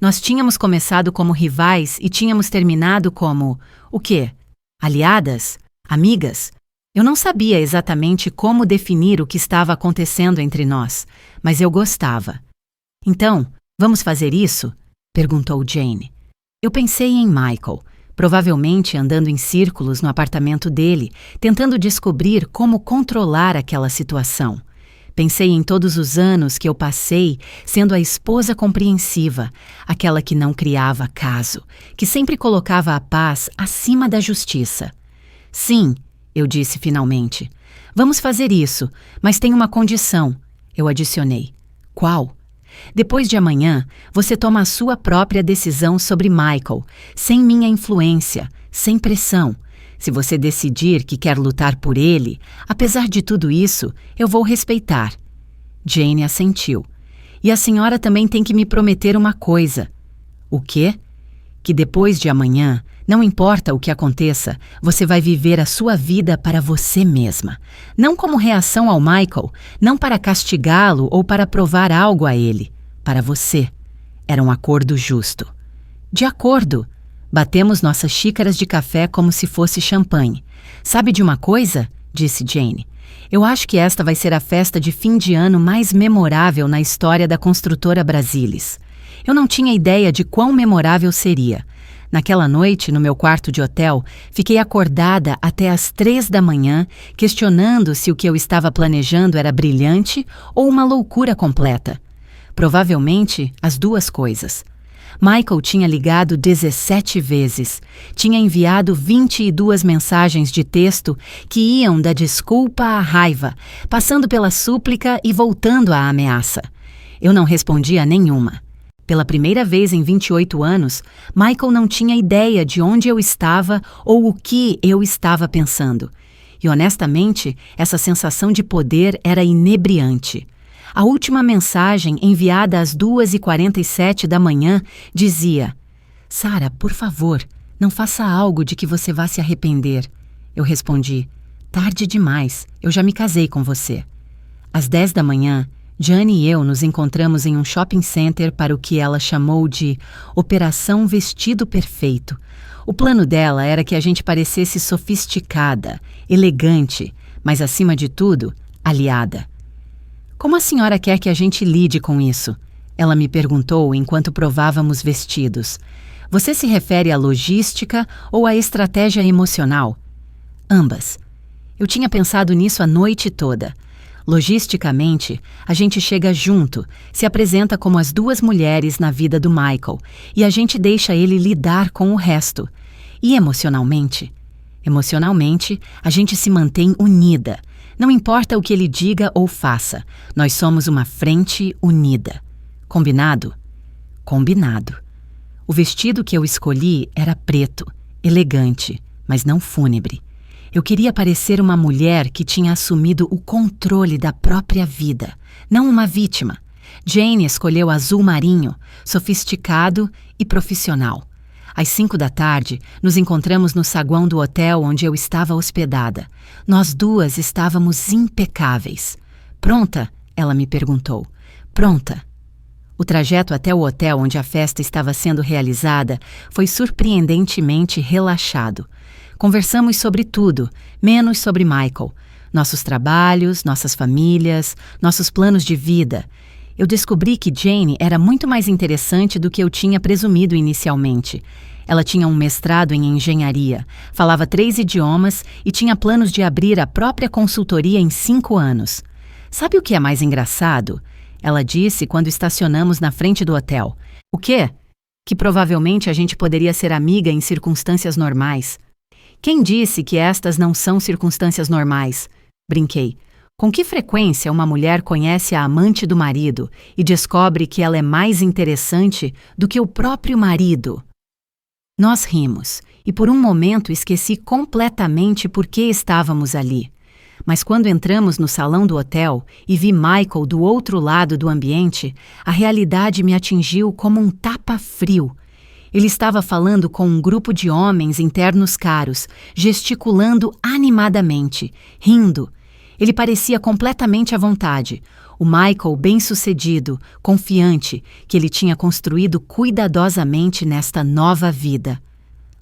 Nós tínhamos começado como rivais e tínhamos terminado como... o quê? Aliadas? Amigas? Eu não sabia exatamente como definir o que estava acontecendo entre nós, mas eu gostava. Então, vamos fazer isso? Perguntou Jane. Eu pensei em Michael, provavelmente andando em círculos no apartamento dele, tentando descobrir como controlar aquela situação. Pensei em todos os anos que eu passei sendo a esposa compreensiva, aquela que não criava caso, que sempre colocava a paz acima da justiça. Sim, eu disse finalmente. Vamos fazer isso, mas tem uma condição, eu adicionei. Qual? Depois de amanhã, você toma a sua própria decisão sobre Michael, sem minha influência, sem pressão. Se você decidir que quer lutar por ele, apesar de tudo isso, eu vou respeitar. Jane assentiu. E a senhora também tem que me prometer uma coisa. O quê? Que depois de amanhã, não importa o que aconteça, você vai viver a sua vida para você mesma. Não como reação ao Michael, não para castigá-lo ou para provar algo a ele. Para você. Era um acordo justo. De acordo. Batemos nossas xícaras de café como se fosse champanhe. Sabe de uma coisa? Disse Jane. Eu acho que esta vai ser a festa de fim de ano mais memorável na história da construtora Brasilis. Eu não tinha ideia de quão memorável seria. Naquela noite, no meu quarto de hotel, fiquei acordada até às 3 da manhã, questionando se o que eu estava planejando era brilhante ou uma loucura completa. Provavelmente, as duas coisas. Michael tinha ligado 17 vezes. Tinha enviado 22 mensagens de texto que iam da desculpa à raiva, passando pela súplica e voltando à ameaça. Eu não respondia a nenhuma. Pela primeira vez em 28 anos, Michael não tinha ideia de onde eu estava ou o que eu estava pensando. E honestamente, essa sensação de poder era inebriante. A última mensagem, enviada às 2h47 da manhã, dizia: Sarah, por favor, não faça algo de que você vá se arrepender. Eu respondi. Tarde demais, eu já me casei com você. Às 10 da manhã, Jane e eu nos encontramos em um shopping center para o que ela chamou de Operação Vestido Perfeito. O plano dela era que a gente parecesse sofisticada, elegante, mas acima de tudo, aliada. Como a senhora quer que a gente lide com isso? Ela me perguntou enquanto provávamos vestidos. Você se refere à logística ou à estratégia emocional? Ambas. Eu tinha pensado nisso a noite toda. Logisticamente, a gente chega junto, se apresenta como as duas mulheres na vida do Michael e a gente deixa ele lidar com o resto. E emocionalmente? Emocionalmente, a gente se mantém unida. Não importa o que ele diga ou faça, nós somos uma frente unida. Combinado? Combinado. O vestido que eu escolhi era preto, elegante, mas não fúnebre. Eu queria parecer uma mulher que tinha assumido o controle da própria vida, não uma vítima. Jane escolheu azul marinho, sofisticado e profissional. Às 5 da tarde, nos encontramos no saguão do hotel onde eu estava hospedada. Nós duas estávamos impecáveis. Pronta? Ela me perguntou. Pronta. O trajeto até o hotel onde a festa estava sendo realizada foi surpreendentemente relaxado. Conversamos sobre tudo, menos sobre Michael. Nossos trabalhos, nossas famílias, nossos planos de vida. Eu descobri que Jane era muito mais interessante do que eu tinha presumido inicialmente. Ela tinha um mestrado em engenharia, falava 3 idiomas e tinha planos de abrir a própria consultoria em 5 anos. Sabe o que é mais engraçado? Ela disse quando estacionamos na frente do hotel. O quê? Que provavelmente a gente poderia ser amiga em circunstâncias normais. Quem disse que estas não são circunstâncias normais? Brinquei. Com que frequência uma mulher conhece a amante do marido e descobre que ela é mais interessante do que o próprio marido? Nós rimos, e por um momento esqueci completamente por que estávamos ali. Mas quando entramos no salão do hotel e vi Michael do outro lado do ambiente, a realidade me atingiu como um tapa frio. Ele estava falando com um grupo de homens internos caros, gesticulando animadamente, rindo. Ele parecia completamente à vontade. O Michael bem-sucedido, confiante, que ele tinha construído cuidadosamente nesta nova vida.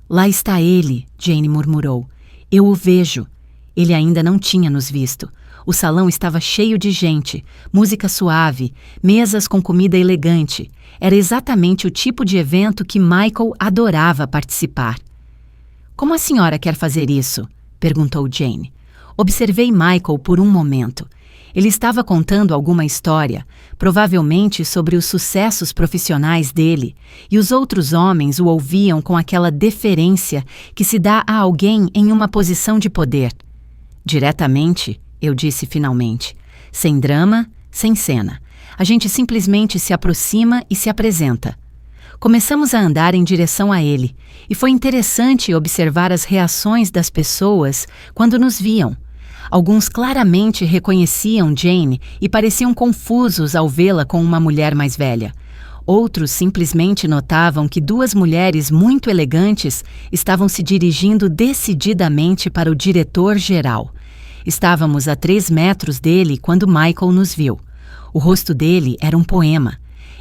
Lá está ele, Jane murmurou. Eu o vejo. Ele ainda não tinha nos visto. O salão estava cheio de gente, música suave, mesas com comida elegante. Era exatamente o tipo de evento que Michael adorava participar. Como a senhora quer fazer isso? Perguntou Jane. Observei Michael por um momento. Ele estava contando alguma história, provavelmente sobre os sucessos profissionais dele, e os outros homens o ouviam com aquela deferência que se dá a alguém em uma posição de poder. Diretamente, eu disse finalmente. Sem drama, sem cena. A gente simplesmente se aproxima e se apresenta. Começamos a andar em direção a ele, e foi interessante observar as reações das pessoas quando nos viam. Alguns claramente reconheciam Jane e pareciam confusos ao vê-la com uma mulher mais velha. Outros simplesmente notavam que 2 mulheres muito elegantes estavam se dirigindo decididamente para o diretor-geral. Estávamos a 3 metros dele quando Michael nos viu. O rosto dele era um poema.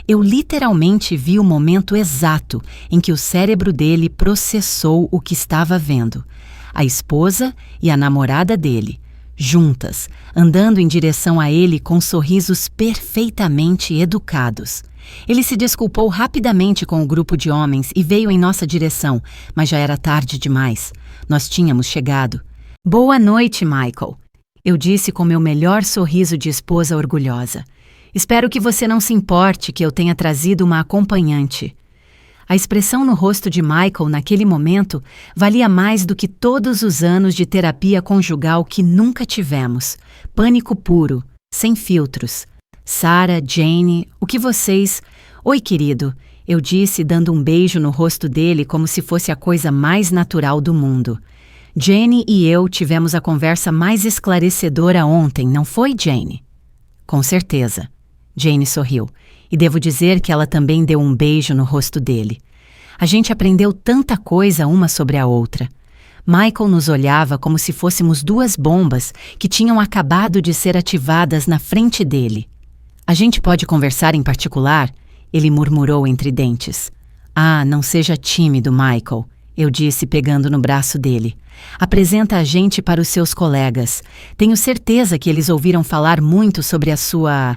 Eu literalmente vi o momento exato em que o cérebro dele processou o que estava vendo. A esposa e a namorada dele, juntas, andando em direção a ele com sorrisos perfeitamente educados. Ele se desculpou rapidamente com o grupo de homens e veio em nossa direção, mas já era tarde demais. Nós tínhamos chegado. Boa noite, Michael. Eu disse com meu melhor sorriso de esposa orgulhosa. Espero que você não se importe que eu tenha trazido uma acompanhante. A expressão no rosto de Michael naquele momento valia mais do que todos os anos de terapia conjugal que nunca tivemos. Pânico puro, sem filtros. Sarah, Jane, o que vocês... Oi, querido, eu disse dando um beijo no rosto dele como se fosse a coisa mais natural do mundo. Jane e eu tivemos a conversa mais esclarecedora ontem, não foi, Jane? Com certeza. Jane sorriu. E devo dizer que ela também deu um beijo no rosto dele. A gente aprendeu tanta coisa uma sobre a outra. Michael nos olhava como se fôssemos duas bombas que tinham acabado de ser ativadas na frente dele. A gente pode conversar em particular? Ele murmurou entre dentes. Ah, não seja tímido, Michael, eu disse pegando no braço dele. Apresenta a gente para os seus colegas. Tenho certeza que eles ouviram falar muito sobre a sua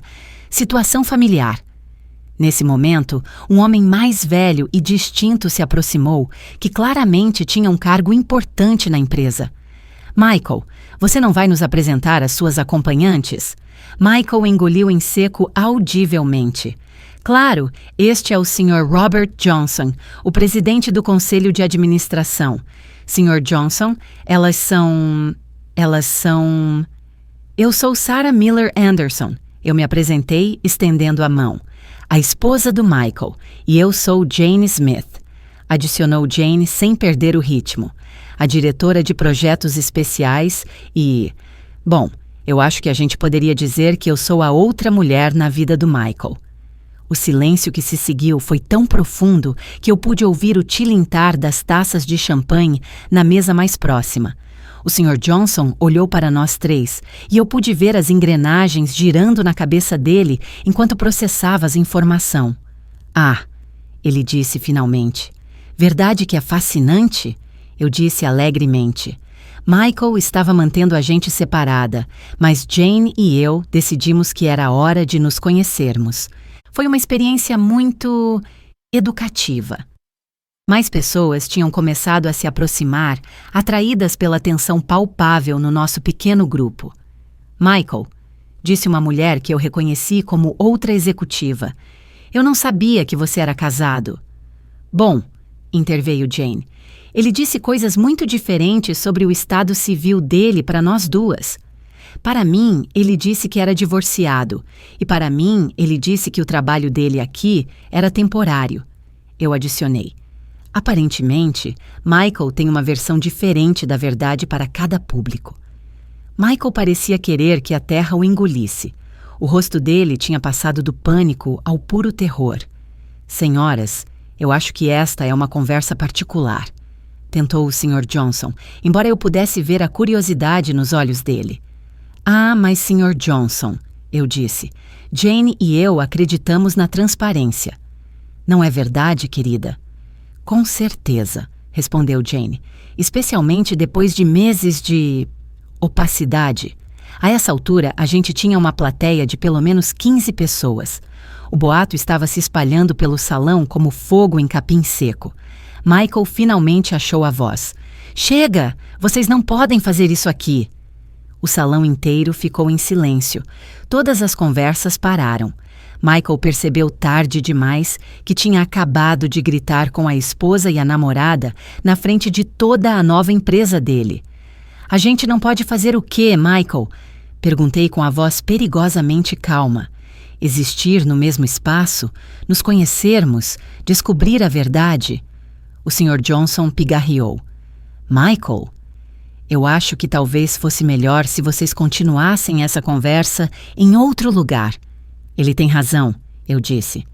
situação familiar. Nesse momento, um homem mais velho e distinto se aproximou, que claramente tinha um cargo importante na empresa. Michael, você não vai nos apresentar as suas acompanhantes? Michael engoliu em seco audivelmente. Claro, este é o Sr. Robert Johnson, o presidente do Conselho de Administração. Sr. Johnson, elas são... Eu sou Sarah Miller Anderson. Eu me apresentei estendendo a mão. A esposa do Michael, e eu sou Jane Smith, adicionou Jane sem perder o ritmo. A diretora de projetos especiais e... Bom, eu acho que a gente poderia dizer que eu sou a outra mulher na vida do Michael. O silêncio que se seguiu foi tão profundo que eu pude ouvir o tilintar das taças de champanhe na mesa mais próxima. O Sr. Johnson olhou para nós três e eu pude ver as engrenagens girando na cabeça dele enquanto processava as informações. Ah, ele disse finalmente. Verdade que é fascinante? Eu disse alegremente. Michael estava mantendo a gente separada, mas Jane e eu decidimos que era hora de nos conhecermos. Foi uma experiência muito educativa. Mais pessoas tinham começado a se aproximar, atraídas pela atenção palpável no nosso pequeno grupo. Michael, disse uma mulher que eu reconheci como outra executiva, eu não sabia que você era casado. Bom, interveio Jane, ele disse coisas muito diferentes sobre o estado civil dele para nós duas. Para mim, ele disse que era divorciado, e para mim, ele disse que o trabalho dele aqui era temporário. Eu adicionei. Aparentemente, Michael tem uma versão diferente da verdade para cada público. Michael parecia querer que a terra o engolisse. O rosto dele tinha passado do pânico ao puro terror. Senhoras, eu acho que esta é uma conversa particular, tentou o Sr. Johnson, embora eu pudesse ver a curiosidade nos olhos dele. Ah, mas Sr. Johnson, eu disse, Jane e eu acreditamos na transparência. Não é verdade, querida? Com certeza, respondeu Jane, especialmente depois de meses de opacidade. A essa altura, a gente tinha uma plateia de pelo menos 15 pessoas. O boato estava se espalhando pelo salão como fogo em capim seco. Michael finalmente achou a voz. Chega! Vocês não podem fazer isso aqui! O salão inteiro ficou em silêncio. Todas as conversas pararam. Michael percebeu tarde demais que tinha acabado de gritar com a esposa e a namorada na frente de toda a nova empresa dele. A gente não pode fazer o quê, Michael? Perguntei com a voz perigosamente calma. Existir no mesmo espaço, nos conhecermos, descobrir a verdade. O Sr. Johnson pigarreou. Michael, eu acho que talvez fosse melhor se vocês continuassem essa conversa em outro lugar. Ele tem razão, eu disse.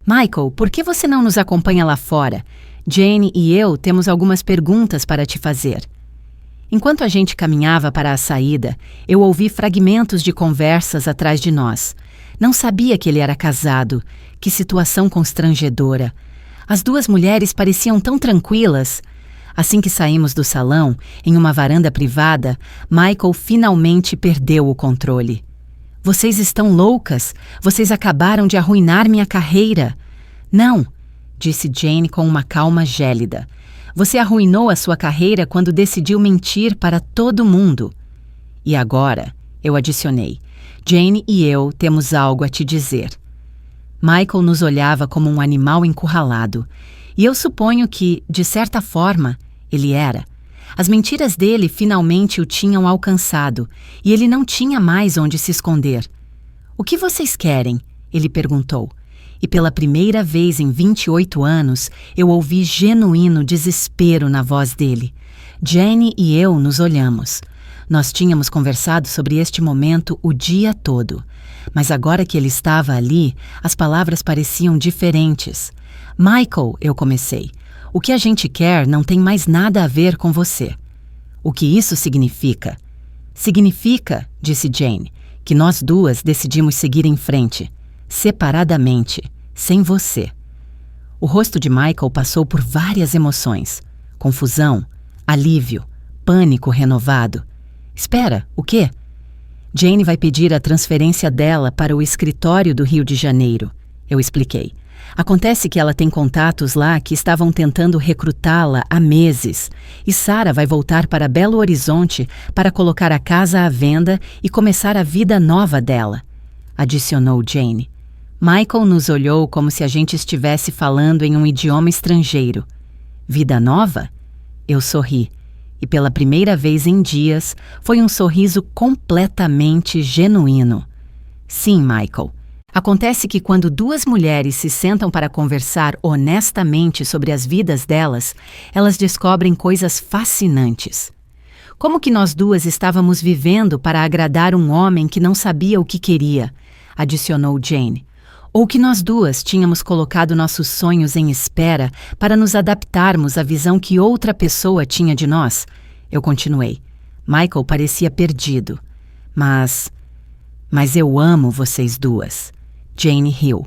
Michael, por que você não nos acompanha lá fora? Jane e eu temos algumas perguntas para te fazer. Enquanto a gente caminhava para a saída, eu ouvi fragmentos de conversas atrás de nós. Não sabia que ele era casado. Que situação constrangedora. As duas mulheres pareciam tão tranquilas. Assim que saímos do salão, em uma varanda privada, Michael finalmente perdeu o controle. Vocês estão loucas? Vocês acabaram de arruinar minha carreira. Não, disse Jane com uma calma gélida. Você arruinou a sua carreira quando decidiu mentir para todo mundo. E agora, eu adicionei, Jane e eu temos algo a te dizer. Michael nos olhava como um animal encurralado, e eu suponho que, de certa forma, ele era. As mentiras dele finalmente o tinham alcançado, e ele não tinha mais onde se esconder. O que vocês querem? Ele perguntou. E pela primeira vez em 28 anos, eu ouvi genuíno desespero na voz dele. Jane e eu nos olhamos. Nós tínhamos conversado sobre este momento o dia todo. Mas agora que ele estava ali, as palavras pareciam diferentes. Michael, eu comecei. O que a gente quer não tem mais nada a ver com você. O que isso significa? Significa, disse Jane, que nós duas decidimos seguir em frente, separadamente, sem você. O rosto de Michael passou por várias emoções. Confusão, alívio, pânico renovado. Espera, o quê? Jane vai pedir a transferência dela para o escritório do Rio de Janeiro. Eu expliquei. Acontece que ela tem contatos lá que estavam tentando recrutá-la há meses. E Sarah vai voltar para Belo Horizonte para colocar a casa à venda e começar a vida nova dela, adicionou Jane. Michael nos olhou como se a gente estivesse falando em um idioma estrangeiro. Vida nova? Eu sorri. E pela primeira vez em dias, foi um sorriso completamente genuíno. Sim, Michael. Acontece que quando duas mulheres se sentam para conversar honestamente sobre as vidas delas, elas descobrem coisas fascinantes. Como que nós duas estávamos vivendo para agradar um homem que não sabia o que queria, adicionou Jane. Ou que nós duas tínhamos colocado nossos sonhos em espera para nos adaptarmos à visão que outra pessoa tinha de nós. Eu continuei. Michael parecia perdido. Mas eu amo vocês duas. Jane riu.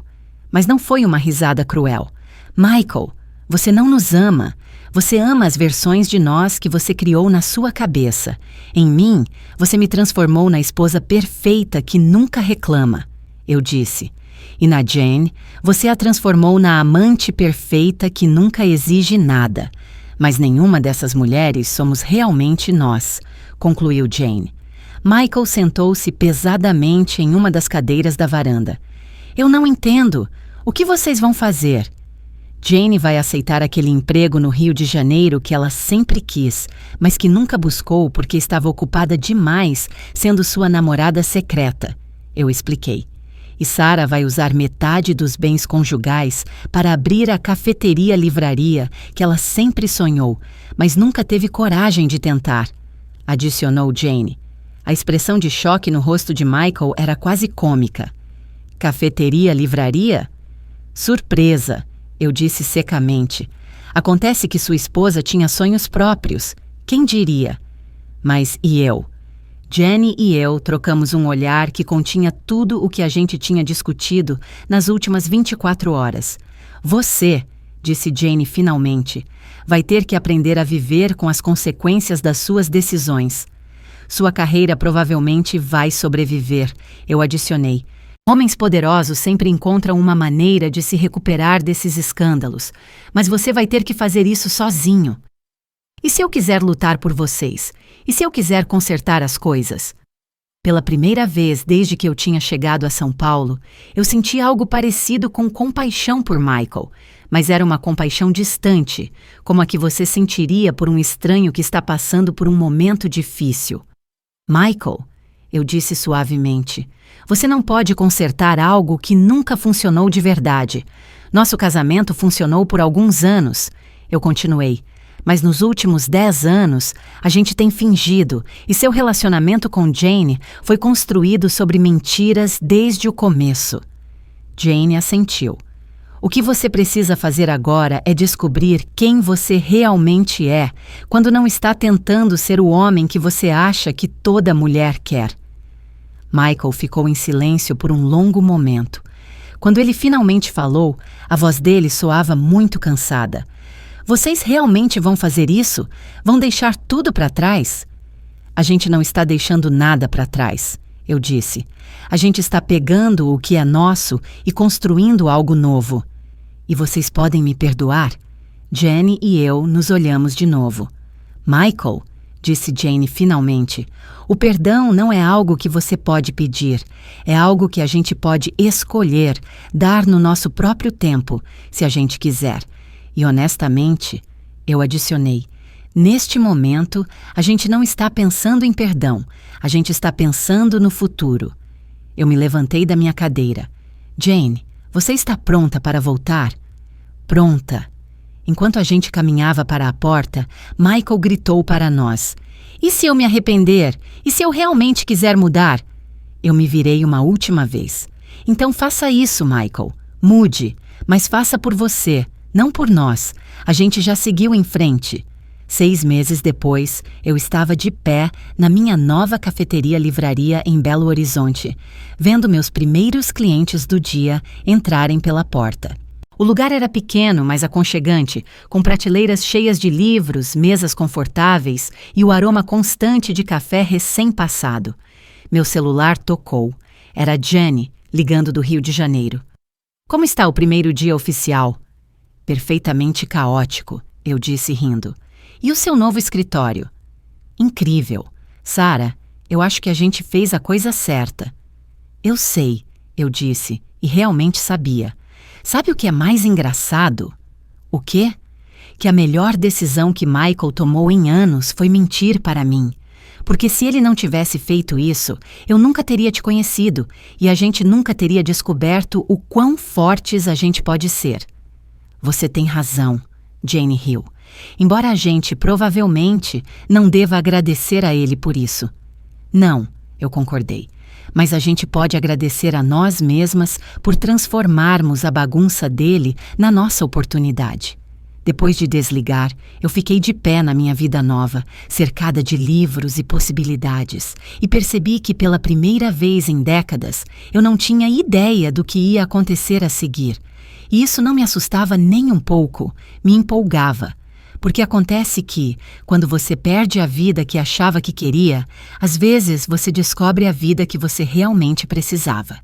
Mas não foi uma risada cruel. Michael, você não nos ama. Você ama as versões de nós que você criou na sua cabeça. Em mim, você me transformou na esposa perfeita que nunca reclama. Eu disse. E na Jane, você a transformou na amante perfeita que nunca exige nada. Mas nenhuma dessas mulheres somos realmente nós, concluiu Jane. Michael sentou-se pesadamente em uma das cadeiras da varanda. Eu não entendo. O que vocês vão fazer? Jane vai aceitar aquele emprego no Rio de Janeiro que ela sempre quis, mas que nunca buscou porque estava ocupada demais sendo sua namorada secreta. Eu expliquei. E Sarah vai usar metade dos bens conjugais para abrir a cafeteria-livraria que ela sempre sonhou, mas nunca teve coragem de tentar, adicionou Jane. A expressão de choque no rosto de Michael era quase cômica. Cafeteria-livraria? Surpresa, eu disse secamente. Acontece que sua esposa tinha sonhos próprios. Quem diria? Mas e eu? Jenny e eu trocamos um olhar que continha tudo o que a gente tinha discutido nas últimas 24 horas. Você, disse Jane finalmente, vai ter que aprender a viver com as consequências das suas decisões. Sua carreira provavelmente vai sobreviver, eu adicionei. Homens poderosos sempre encontram uma maneira de se recuperar desses escândalos, mas você vai ter que fazer isso sozinho. E se eu quiser lutar por vocês? E se eu quiser consertar as coisas? Pela primeira vez desde que eu tinha chegado a São Paulo, eu senti algo parecido com compaixão por Michael, mas era uma compaixão distante, como a que você sentiria por um estranho que está passando por um momento difícil. Michael, eu disse suavemente, você não pode consertar algo que nunca funcionou de verdade. Nosso casamento funcionou por alguns anos. Eu continuei. Mas nos últimos 10 anos, a gente tem fingido, e seu relacionamento com Jane foi construído sobre mentiras desde o começo. Jane assentiu. O que você precisa fazer agora é descobrir quem você realmente é, quando não está tentando ser o homem que você acha que toda mulher quer. Michael ficou em silêncio por um longo momento. Quando ele finalmente falou, a voz dele soava muito cansada. Vocês realmente vão fazer isso? Vão deixar tudo para trás? A gente não está deixando nada para trás, eu disse. A gente está pegando o que é nosso e construindo algo novo. E vocês podem me perdoar? Jenny e eu nos olhamos de novo. Michael, disse Jane finalmente, o perdão não é algo que você pode pedir. É algo que a gente pode escolher, dar no nosso próprio tempo, se a gente quiser. E honestamente, eu adicionei, neste momento, a gente não está pensando em perdão, a gente está pensando no futuro. Eu me levantei da minha cadeira. Jane, você está pronta para voltar? Pronta. Enquanto a gente caminhava para a porta, Michael gritou para nós. E se eu me arrepender? E se eu realmente quiser mudar? Eu me virei uma última vez. Então faça isso, Michael. Mude, mas faça por você. Não por nós, a gente já seguiu em frente. 6 meses depois, eu estava de pé na minha nova cafeteria-livraria em Belo Horizonte, vendo meus primeiros clientes do dia entrarem pela porta. O lugar era pequeno, mas aconchegante, com prateleiras cheias de livros, mesas confortáveis e o aroma constante de café recém-passado. Meu celular tocou. Era Jenny, ligando do Rio de Janeiro. Como está o primeiro dia oficial? Perfeitamente caótico, eu disse rindo. E o seu novo escritório? Incrível. Sarah, eu acho que a gente fez a coisa certa. Eu sei, eu disse, e realmente sabia. Sabe o que é mais engraçado? O quê? Que a melhor decisão que Michael tomou em anos foi mentir para mim. Porque se ele não tivesse feito isso, eu nunca teria te conhecido e a gente nunca teria descoberto o quão fortes a gente pode ser. Você tem razão, Jane Hill. Embora a gente provavelmente não deva agradecer a ele por isso. Não, eu concordei. Mas a gente pode agradecer a nós mesmas por transformarmos a bagunça dele na nossa oportunidade. Depois de desligar, eu fiquei de pé na minha vida nova, cercada de livros e possibilidades, e percebi que pela primeira vez em décadas eu não tinha ideia do que ia acontecer a seguir. E isso não me assustava nem um pouco, me empolgava. Porque acontece que, quando você perde a vida que achava que queria, às vezes você descobre a vida que você realmente precisava.